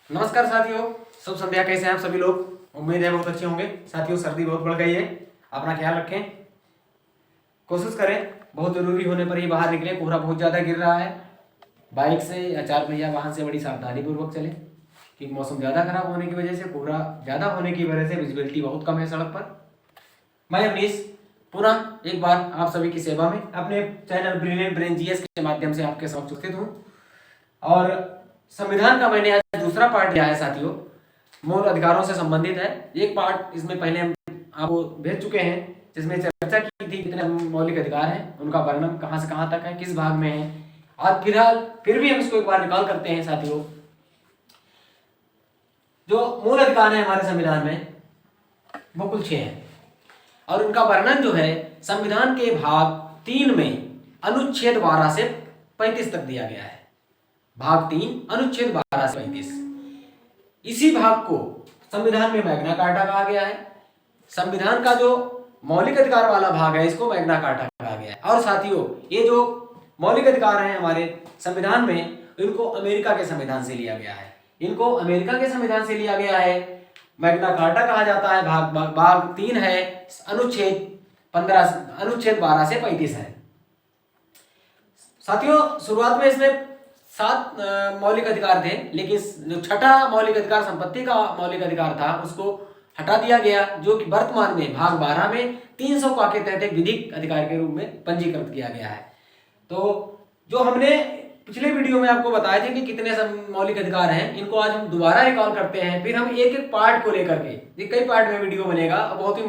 नमस्कार साथियों, शुभ संध्या। कैसे हैं आप सभी लोग? उम्मीद है बहुत अच्छे होंगे। साथियों, सर्दी बहुत बढ़ गई है, अपना ख्याल रखें। कोशिश करें बहुत जरूरी होने पर ही बाहर निकलें। कोहरा बहुत ज़्यादा गिर रहा है। बाइक से या चार पहिया वाहन से बड़ी सावधानी पूर्वक चलें, क्योंकि मौसम ज़्यादा खराब होने की वजह से, कोहरा ज़्यादा होने की वजह से विजिबिलिटी बहुत कम है सड़क पर। मैं अवनीश पुनः एक बार आप सभी की सेवा में अपने चैनल ब्रिलियंट ब्रेन जीएस के माध्यम से आपके समक्ष उपस्थित हूँ। और संविधान का मैंने आज दूसरा पार्ट लिया है साथियों, मूल अधिकारों से संबंधित है। एक पार्ट इसमें पहले हम आपको भेज चुके हैं, जिसमें चर्चा की थी कितने मौलिक अधिकार हैं, उनका वर्णन कहां से कहां तक है, किस भाग में है। और फिलहाल फिर भी हम इसको एक बार रिकॉल करते हैं साथियों। जो मूल अधिकार है हमारे संविधान में वो कुल 6 हैं, और उनका वर्णन जो है संविधान के भाग 3 में अनुच्छेद 12 से 35 तक दिया गया है। भाग 3 अनुच्छेद 12 से 35। इसी भाग को संविधान में मैग्ना कार्टा कहा गया है। संविधान का जो मौलिक अधिकार वाला भाग है इसको मैग्ना कार्टा कहा गया है। और साथियों, ये जो मौलिक अधिकार हैं हमारे संविधान में, इनको अमेरिका के संविधान से लिया गया है। इनको अमेरिका के संविधान से लिया गया है, मैग्ना कार्टा कहा जाता है। भाग 3 है, अनुच्छेद 12 से 35 है। साथियों, शुरुआत में इसमें 7 मौलिक अधिकार थे, लेकिन जो छठा मौलिक अधिकार संपत्ति का मौलिक अधिकार था उसको हटा दिया गया, जो कि वर्तमान में भाग 12 में 300 का के तहत एक विधिक अधिकार के रूप में पंजीकृत किया गया है। तो जो हमने पिछले वीडियो में आपको बताए थे कि कितने मौलिक अधिकार हैं, इनको आज हम दोबारा रिकॉल करते हैं। फिर हम एक एक पार्ट को लेकर के, ये कई पार्ट में वीडियो बनेगा, बहुत ही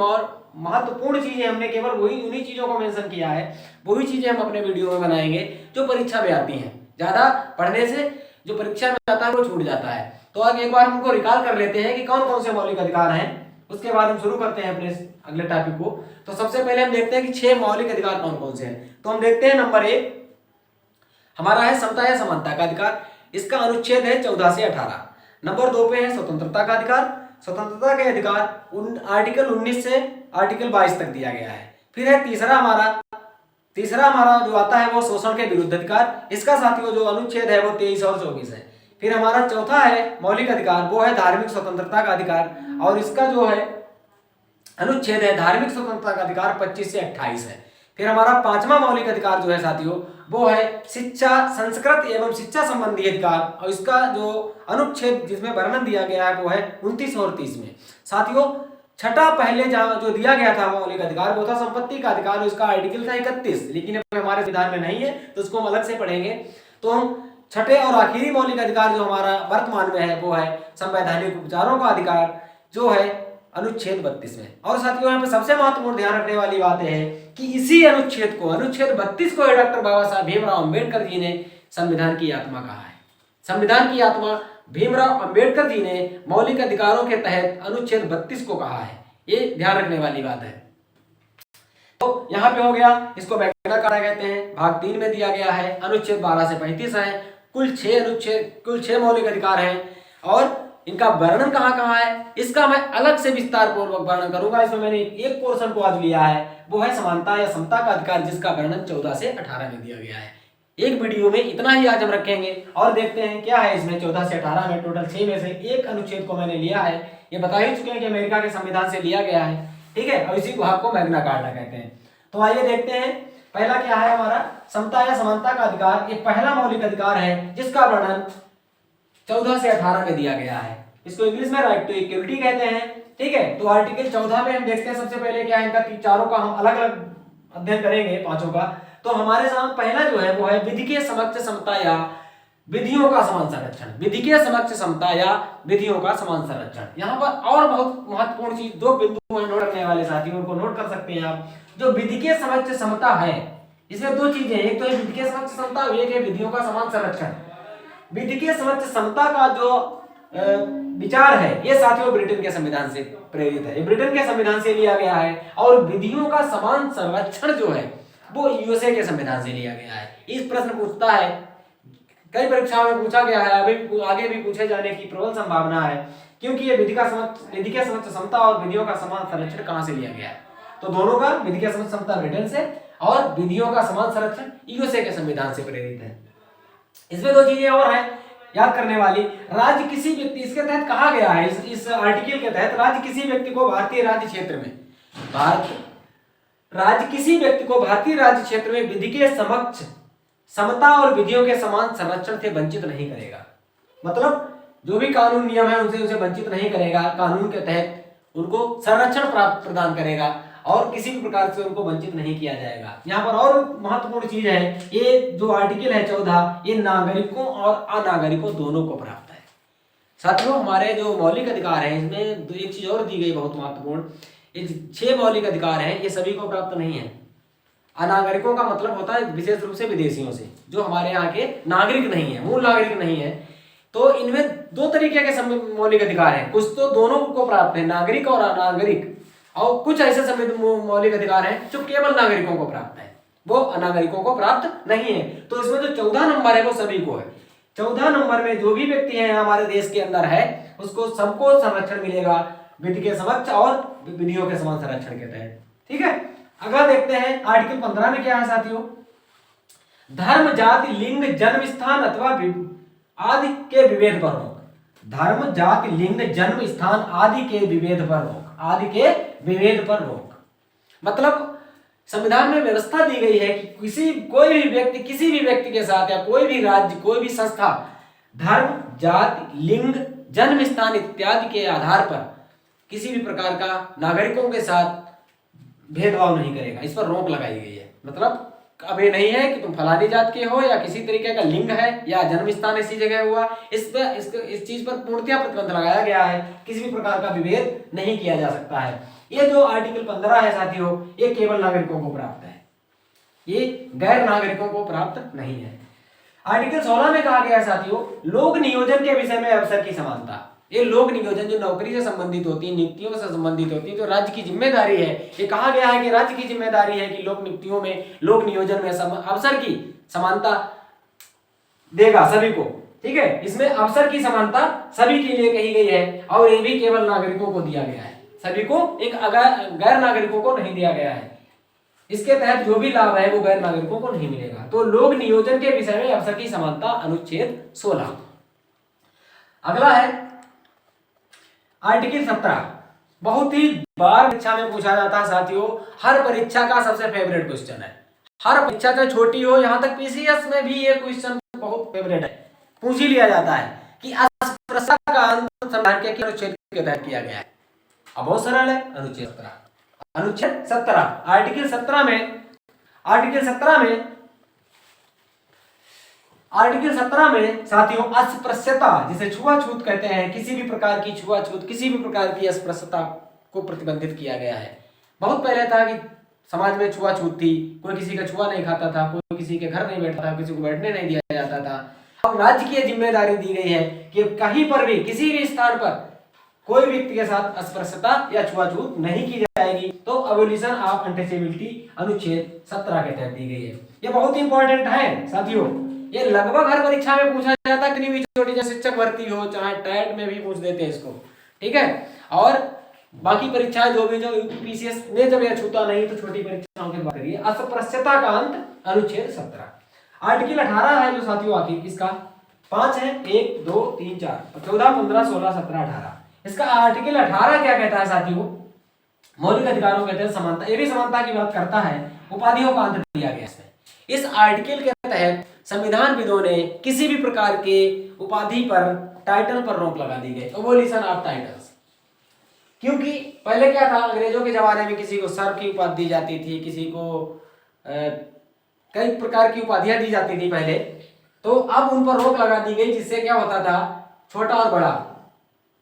महत्वपूर्ण चीजें हमने केवल उन्हीं चीजों को मेंशन किया है, वही चीजें हम अपने वीडियो में बनाएंगे जो परीक्षा में आती हैं। ज्यादा पढ़ने से जो परीक्षा में आता है वो छूट जाता है। तो आगे एक बार हमको रिकॉल कर लेते हैं कि कौन कौन से मौलिक अधिकार हैं, उसके बाद हम शुरू करते हैं अपने अगले टॉपिक को। तो सबसे पहले हम देखते हैं कि 6 मौलिक अधिकार कौन कौन से हैं। तो हम देखते हैं, नंबर 1 हमारा है समता या समानता का अधिकार। इसका अनुच्छेद है 14 से 18। नंबर 2 पे है स्वतंत्रता का अधिकार। स्वतंत्रता के अधिकार आर्टिकल 19 से आर्टिकल 22 तक दिया गया है। फिर है तीसरा हमारा जो आता है वो शोषण के विरुद्ध अधिकार। इसका साथियों जो अनुच्छेद है वो 23 और 24 है। फिर हमारा चौथा है मौलिक अधिकार, वो है धार्मिक स्वतंत्रता का अधिकार, और इसका जो है अनुच्छेद है धार्मिक स्वतंत्रता का अधिकार 25 से 28 है। फिर हमारा 5वां मौलिक अधिकार जो है साथियों वो है शिक्षा, संस्कृत एवं शिक्षा संबंधी अधिकार, और इसका जो अनुच्छेद जिसमें वर्णन दिया गया है वो है 29 और 30 में। साथियों, छठा पहले जो दिया गया था मौलिक अधिकार वो था संपत्ति का अधिकार, उसका आर्टिकल था 31, लेकिन अब हमारे संविधान में नहीं है तो उसको हम अलग से पढ़ेंगे। तो हम छठे और आखिरी मौलिक अधिकार जो हमारा वर्तमान में है वो है संवैधानिक उपचारों का अधिकार, जो है अनुच्छेद 32 में। और साथियों, यहाँ पे सबसे महत्वपूर्ण ध्यान रखने वाली बात है कि इसी अनुच्छेद 32 को डॉक्टर बाबा साहब भीमराव अंबेडकर जी ने संविधान की आत्मा कहा है। संविधान की आत्मा भीमराव अंबेडकर जी ने मौलिक अधिकारों के तहत अनुच्छेद 32 को कहा है। ये ध्यान रखने वाली बात है। तो यहाँ पे हो गया, इसको मैग्ना कार्टा कहते हैं। भाग 3 में दिया गया है, अनुच्छेद 12 से 35 है। कुल 6 मौलिक अधिकार हैं, और इनका वर्णन कहाँ है इसका मैं अलग से विस्तार पूर्वक वर्णन करूंगा। इसमें मैंने एक पोर्शन को आज लिया है, वो है समानता या समता का अधिकार, जिसका वर्णन 14 से 18 में दिया गया है। एक वीडियो में इतना ही आज हम रखेंगे, और देखते हैं क्या है इसमें 14 से 18 में। टोटल 6 में से एक अनुच्छेद को मैंने लिया है, ये बता ही चुके हैं कि अमेरिका के संविधान से लिया गया है, ठीक है। और इसी भाग को मैग्ना कार्टा कहते हैं। तो आइए देखते हैं, पहला क्या है हमारा समता या समानता का अधिकार। ये पहला मौलिक अधिकार है जिसका वर्णन 14 से 18 में दिया गया है। इसको इंग्लिश में राइट टू इक्वलिटी कहते हैं, ठीक है। तो आर्टिकल 14 में हम देखते हैं सबसे पहले क्या है, इनका चारों का हम अलग अलग अध्ययन करेंगे, पांचों का। तो हमारे सामने पहला जो है वो है विधि के समक्ष समता या विधियों का समान संरक्षण। विधि के समक्ष समता या विधियों का समान संरक्षण। यहाँ पर और बहुत महत्वपूर्ण चीज, 2 बिंदु नोट रखने वाले साथी उनको नोट कर सकते हैं आप। जो विधि के समक्ष समता है, इसमें 2 चीजें, एक तो है विधि के समक्ष समता, एक है विधियों का समान संरक्षण। विधि के समक्ष समता का जो विचार है ये साथियों ब्रिटेन के संविधान से प्रेरित है, ये ब्रिटेन के संविधान से लिया गया है। और विधियों का समान संरक्षण जो है वो यूएसए के संविधान से लिया गया है। इस प्रश्न पूछता है, कई परीक्षाओं में पूछा गया है, अभी आगे भी पूछे जाने की प्रबल संभावना है, क्योंकि ये विधि के समक्ष समता और विधियों का समान संरक्षण कहां से लिया गया है। तो दोनों का, विधि के समक्ष समता ब्रिटेन से और विधियों का समान संरक्षण यूएसए के संविधान से प्रेरित है। इसमें 2 चीजें और हैं याद करने वाली, राज्य किसी व्यक्ति, इसके तहत कहा गया है, इस आर्टिकल के तहत राज्य किसी व्यक्ति को भारतीय राज्य क्षेत्र में, राज्य किसी व्यक्ति को भारतीय राज्य क्षेत्र में विधि के समक्ष समता और विधियों के समान संरक्षण से वंचित नहीं करेगा। मतलब जो भी कानून नियम है उनसे उसे वंचित नहीं करेगा, कानून के तहत उनको संरक्षण प्राप्त प्रदान करेगा और किसी भी प्रकार से उनको वंचित नहीं किया जाएगा। यहाँ पर और महत्वपूर्ण चीज है, ये जो आर्टिकल है 14, ये नागरिकों और अनागरिकों दोनों को प्राप्त है। साथियों, हमारे जो मौलिक अधिकार है इसमें एक चीज और दी गई बहुत महत्वपूर्ण, ये 6 मौलिक अधिकार हैं, ये सभी को प्राप्त नहीं है। अनागरिकों का मतलब होता है विशेष रूप से विदेशियों से, जो हमारे यहाँ के नागरिक नहीं है, मूल नागरिक नहीं है। तो इनमें 2 तरीके के मौलिक अधिकार हैं, कुछ तो दोनों को प्राप्त है, नागरिक और अनागरिक, और कुछ ऐसे मौलिक अधिकार हैं जो केवल नागरिकों को प्राप्त है, वो अनागरिकों को प्राप्त नहीं है। तो इसमें जो 14 नंबर है वो सभी को है। 14 नंबर में जो भी व्यक्ति है हमारे देश के अंदर है उसको सबको संरक्षण मिलेगा विधि के समक्ष और विधियों के समान संरक्षण के तहत। ठीक है, अगला देखते हैं आर्टिकल 15 में क्या है साथियों। धर्म, जाति, लिंग, जन्म स्थान अथवा आदि के विभेद पर रोक। धर्म, जाति, लिंग, जन्म स्थान आदि के विभेद पर रोक, आदि के विभेद पर रोक। मतलब संविधान में व्यवस्था दी गई है कि कोई भी व्यक्ति किसी भी व्यक्ति के साथ या कोई भी राज्य, कोई भी संस्था धर्म, जाति, लिंग, जन्म स्थान इत्यादि के आधार पर किसी भी प्रकार का नागरिकों के साथ भेदभाव नहीं करेगा, इस पर रोक लगाई गई है। मतलब अब ये नहीं है कि तुम फलानी जात के हो या किसी तरीके का लिंग है या जन्म स्थान इसी जगह हुआ, इस चीज पर पूर्णतया प्रतिबंध लगाया गया है, किसी भी प्रकार का विभेद नहीं किया जा सकता है। ये जो आर्टिकल 15 है साथियों, ये केवल नागरिकों को प्राप्त है, ये गैर नागरिकों को प्राप्त नहीं है। आर्टिकल 16 में कहा गया है साथियों, लोक नियोजन के विषय में अवसर की समानता। ये लोक नियोजन जो नौकरी से संबंधित होती है, नियुक्तियों से संबंधित होती है, जो राज्य की जिम्मेदारी है, ये कहा गया है कि राज्य की जिम्मेदारी है कि लोक नियुक्तियों में, लोक नियोजन में अवसर की समानता देगा सभी को। ठीक है, इसमें अवसर की समानता सभी के लिए कही गई है और ये भी केवल नागरिकों को दिया गया है, सभी को, एक गैर नागरिकों को नहीं दिया गया है। इसके तहत जो भी लाभ है वो गैर नागरिकों को नहीं मिलेगा। तो लोक नियोजन के विषय में अवसर की समानता, अनुच्छेद 16। अगला है आर्टिकल 17, बहुत ही बार परीक्षा में पूछा जाता है साथियों, हर परीक्षा का सबसे फेवरेट क्वेश्चन है, हर परीक्षा चाहे छोटी हो, यहाँ तक पीसीएस में भी ये क्वेश्चन बहुत फेवरेट है, पूछ ही लिया जाता है कि अस्पृश्यता का अंत संविधान के अनुच्छेद के तहत किया गया है। अब बहुत सरल है, अनुच्छेद 17, अनुच्छेद 17, आर्टिकल 17 में, आर्टिकल 17 में साथियों अस्पृश्यता, जिसे छुआछूत कहते हैं, किसी भी प्रकार की छुआछूत, किसी भी प्रकार की अस्पृश्यता को प्रतिबंधित किया गया है। बहुत पहले था कि समाज में छुआछूत थी, कोई किसी का छुआ नहीं खाता था, कोई किसी के घर नहीं बैठता था, किसी को बैठने नहीं दिया जाता था। अब राज्य की जिम्मेदारी दी गई है कि कहीं पर भी, किसी भी स्थान पर कोई व्यक्ति के साथ अस्पृश्यता या छुआछूत नहीं की जाएगी। तो अबोलिशन ऑफ अनटचेबिलिटी अनुच्छेद 17 के तहत दी गई है। ये बहुत इंपॉर्टेंट है साथियों, ये लगभग हर परीक्षा में पूछा जाता है, कितनी भी छोटी, चाहे शिक्षक भर्ती हो, चाहे टेट में भी पूछ देते हैं इसको। ठीक है, और बाकी परीक्षाएं जो भी, जो पीसीएस ने जब यह छूता नहीं, तो छोटी परीक्षाओं की बात करिए। अस्पृश्यता का अंत, अनुच्छेद 17। आर्टिकल 18 है जो साथियों, आखिर इसका 5 है, 1, 2, 3, 4, 14, 15, 16, 17, 18। इसका आर्टिकल 18 क्या कहता है साथियों, मौलिक अधिकारों के तहत समानता, ये भी समानता की बात करता है। उपाधियों का अंत दिया गया इसमें। इस आर्टिकल के तहत संविधानविदों ने किसी भी प्रकार के उपाधि पर, टाइटल पर रोक लगा दी गई, अबोलिशन ऑफ टाइटल्स। क्योंकि पहले क्या था, अंग्रेजों के जमाने में किसी को सर की उपाधि दी जाती थी, किसी को कई प्रकार की उपाधियां दी जाती थी पहले, तो अब उन पर रोक लगा दी गई, जिससे क्या होता था, छोटा और बड़ा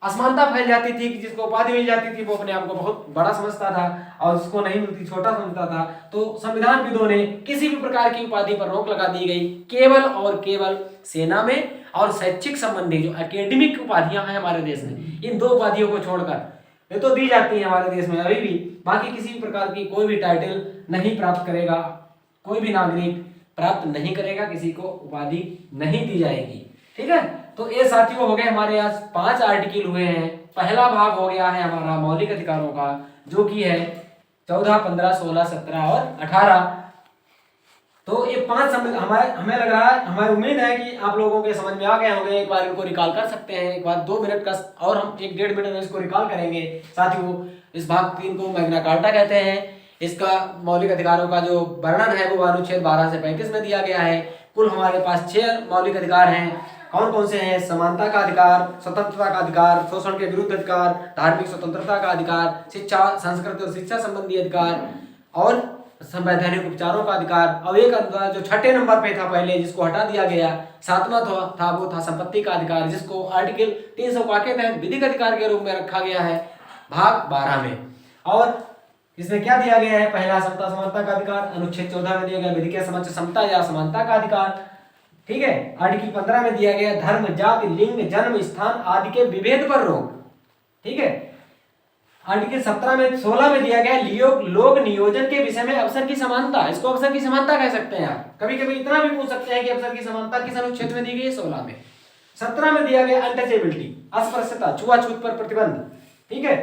असमानता फैल जाती थी कि जिसको उपाधि मिल जाती थी वो अपने आप को बहुत बड़ा समझता था और जिसको नहीं मिलती छोटा समझता था। तो संविधानविदों ने किसी भी प्रकार की उपाधि पर रोक लगा दी गई, केवल और केवल सेना में और शैक्षिक संबंधी जो एकेडमिक उपाधियां हैं हमारे देश में, इन 2 उपाधियों को छोड़कर, ये तो दी जाती है हमारे देश में अभी भी, बाकी किसी भी प्रकार की कोई भी टाइटल नहीं प्राप्त करेगा, कोई भी नागरिक प्राप्त नहीं करेगा, किसी को उपाधि नहीं दी जाएगी। ठीक है, तो ये साथियों हो गए हमारे आज 5 आर्टिकल हुए हैं। पहला भाग हो गया है हमारा मौलिक अधिकारों का, जो कि है 14, 15, 16, 17 और 18। तो ये 5 हमें लग रहा है, हमें उम्मीद है कि आप लोगों के समझ में आ गए होंगे। एक बार इनको रिकॉल कर सकते हैं, एक बार 2 मिनट का, और हम 1-1.5 मिनट में इसको रिकॉल करेंगे। साथियों, इस भाग 3 को मैग्ना कार्टा कहते हैं। इसका मौलिक अधिकारों का जो वर्णन है वो अनुच्छेद 12 से 35 में दिया गया है। कुल हमारे पास 6 मौलिक अधिकार हैं। कौन कौन से हैं? समानता का अधिकार, स्वतंत्रता का अधिकार, शोषण के विरुद्ध अधिकार, धार्मिक स्वतंत्रता का अधिकार, शिक्षा, संस्कृति और शिक्षा संबंधी अधिकार, और संवैधानिक उपचारों का अधिकार। अब एक अधिकार जो 6ठे नंबर पे था पहले, जिसको हटा दिया गया, 7वां था वो था संपत्ति का अधिकार, जिसको आर्टिकल 300 के तहत विधिक अधिकार के रूप में रखा गया है भाग 12 में। और इसमें क्या दिया गया है? पहला समता समानता का अधिकार, अनुच्छेद 14 में दिया गया विधि के समक्ष समता या समानता का अधिकार। ठीक है, आर्टिकल 15 में दिया गया धर्म, जाति, लिंग, जन्म स्थान आदि के विभेद पर रोक। ठीक है, आर्टिकल 16 में दिया गया लोक नियोजन के विषय में अवसर की समानता। इसको अवसर की समानता कह सकते हैं आप। कभी कभी इतना भी पूछ सकते हैं कि अवसर की समानता किस अनुच्छेद में दी गई है? 16 में। 17 में दिया गया अनटचेबिलिटी, अस्पृश्यता, छुआछूत पर प्रतिबंध। ठीक है,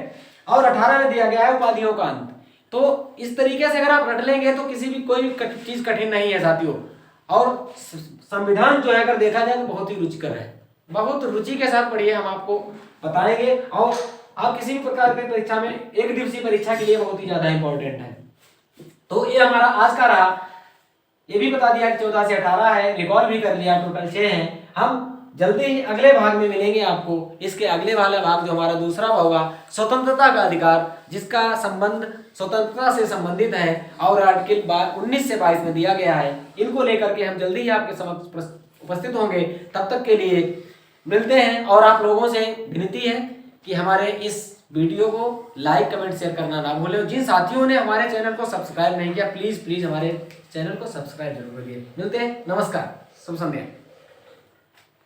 और 18 में दिया गया है उपाधियों का अंत। तो इस तरीके से अगर आप रट लेंगे तो किसी भी कोई चीज कठिन नहीं है साथियों। और संविधान जो है अगर देखा जाए तो बहुत ही रुचिकर है, बहुत रुचि के साथ पढ़िए, हम आपको बताएंगे। और आप किसी भी प्रकार की परीक्षा में, एक दिवसीय परीक्षा के लिए बहुत ही ज्यादा इंपॉर्टेंट है। तो ये हमारा आज का रहा। ये भी बता दिया कि 14 से 18 है, रिकॉल भी कर लिया, टोटल 6 हैं। हम जल्दी ही अगले भाग में मिलेंगे आपको। इसके अगले वाला भाग जो हमारा दूसरा होगा, स्वतंत्रता का अधिकार, जिसका संबंध स्वतंत्रता से संबंधित है और आर्टिकल 19 से 22 में दिया गया है। इनको लेकर के हम जल्दी ही आपके समक्ष उपस्थित होंगे। तब तक के लिए मिलते हैं। और आप लोगों से विनती है कि हमारे इस वीडियो को लाइक, कमेंट, शेयर करना ना भूलें। जिन साथियों ने हमारे चैनल को सब्सक्राइब नहीं किया, प्लीज हमारे चैनल को सब्सक्राइब जरूर करिए। मिलते हैं, नमस्कार, शुभ संध्या।